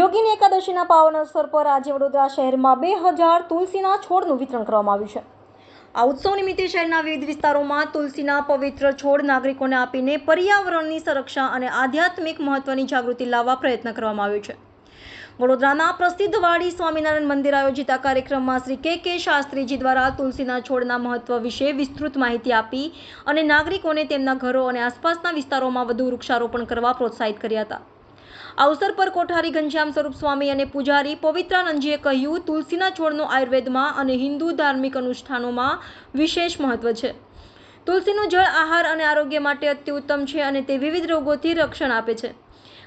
યોગીની એકાદશીના પાવન અવસર પર આજે વડોદરા શહેરમાં 2000 તુલસીના છોડનું વિતરણ કરવામાં આવ્યું છે। આ ઉત્સવ નિમિત્તે શહેરના વિવિધ વિસ્તારોમાં તુલસીના પવિત્ર છોડ નાગરિકોને આપીને પર્યાવરણની સંરક્ષા અને આધ્યાત્મિક મહત્વની જાગૃતિ લાવવા પ્રયત્ન કરવામાં આવ્યો છે। વડોદરાના પ્રસિદ્ધ વાડી સ્વામિનારાયણ મંદિર આયોજિત આ કાર્યક્રમમાં શ્રી કે શાસ્ત્રીજી દ્વારા તુલસીના છોડના મહત્વ વિશે વિસ્તૃત માહિતી આપી અને નાગરિકોને તેમના ઘરો અને આસપાસના વિસ્તારોમાં વધુ વૃક્ષારોપણ કરવા પ્રોત્સાહિત કર્યા હતા। આ અવસર પર કોઠારી ઘનશ્યામ સ્વરૂપ સ્વામી અને પૂજારી પવિત્રાનંદજીએ કહ્યું, તુલસીના છોડનું આયુર્વેદમાં અને હિન્દુ ધાર્મિક અનુષ્ઠાનોમાં વિશેષ મહત્વ છે। તુલસીનું જળ આહાર અને આરોગ્ય માટે અત્યુત્તમ છે અને તે વિવિધ રોગોથી રક્ષણ આપે છે।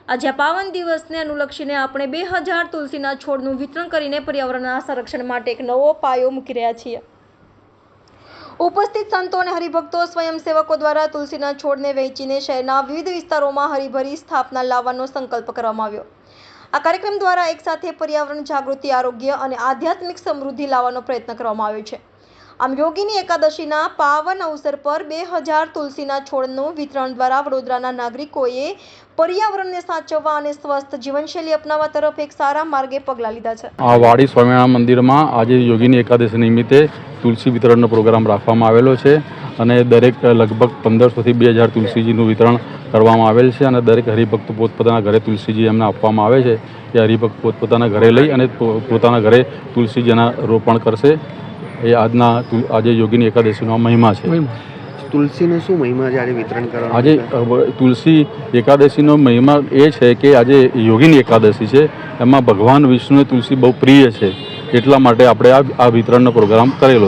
આજે આ પાવન દિવસને અનુલક્ષીને આપણે 2000 તુલસીના છોડનું વિતરણ કરીને પર્યાવરણના સંરક્ષણ માટે એક નવો પાયો મૂકી રહ્યા છીએ। ઉપસ્થિત સંતો અને હરિભક્તો સ્વયંસેવકો દ્વારા તુલસીના છોડને વહેંચીને શહેરના વિવિધ વિસ્તારોમાં હરિભરી સ્થાપના લાવવાનો સંકલ્પ કરવામાં આવ્યો। આ કાર્યક્રમ દ્વારા એકસાથે પર્યાવરણ જાગૃતિ, આરોગ્ય અને આધ્યાત્મિક સમૃદ્ધિ લાવવાનો પ્રયત્ન કરવામાં આવ્યો છે। આમ યોગીની એકાદશીના પાવન અવસર પર 2000 તુલસીના છોડનું વિતરણ દ્વારા વડોદરાના નાગરિકોએ પર્યાવરણને સાચવવા અને સ્વસ્થ જીવનશૈલી અપનાવવા તરફ એક સારા માર્ગે પગલાં લીધા છે। આ વાડી સ્વામિનારાયણ મંદિરમાં આજે યોગીની એકાદશી નિમિત્તે તુલસી વિતરણનો પ્રોગ્રામ રાખવામાં આવેલો છે અને દરેક લગભગ 1500 થી 2000 તુલસીજીનું વિતરણ કરવામાં આવેલ છે અને દરેક હરિભક્ત પોતપોતાના ઘરે તુલસીજી એમને આપવામાં આવે છે। એ હરિભક્ત પોતપોતાના ઘરે લઈ અને પોતાના ઘરે તુલસીજીના રોપણ કરશે। એ આજે યોગીની એકાદશીનો મહિમા છે। તુલસીનો શું મહિમા છે આજે વિતરણ કરવા? આજે તુલસી એકાદશીનો મહિમા એ છે કે આજે યોગીની એકાદશી છે, એમાં ભગવાન વિષ્ણુને તુલસી બહુ પ્રિય છે, એટલા માટે આપણે આ વિતરણનો પ્રોગ્રામ કરેલો છે।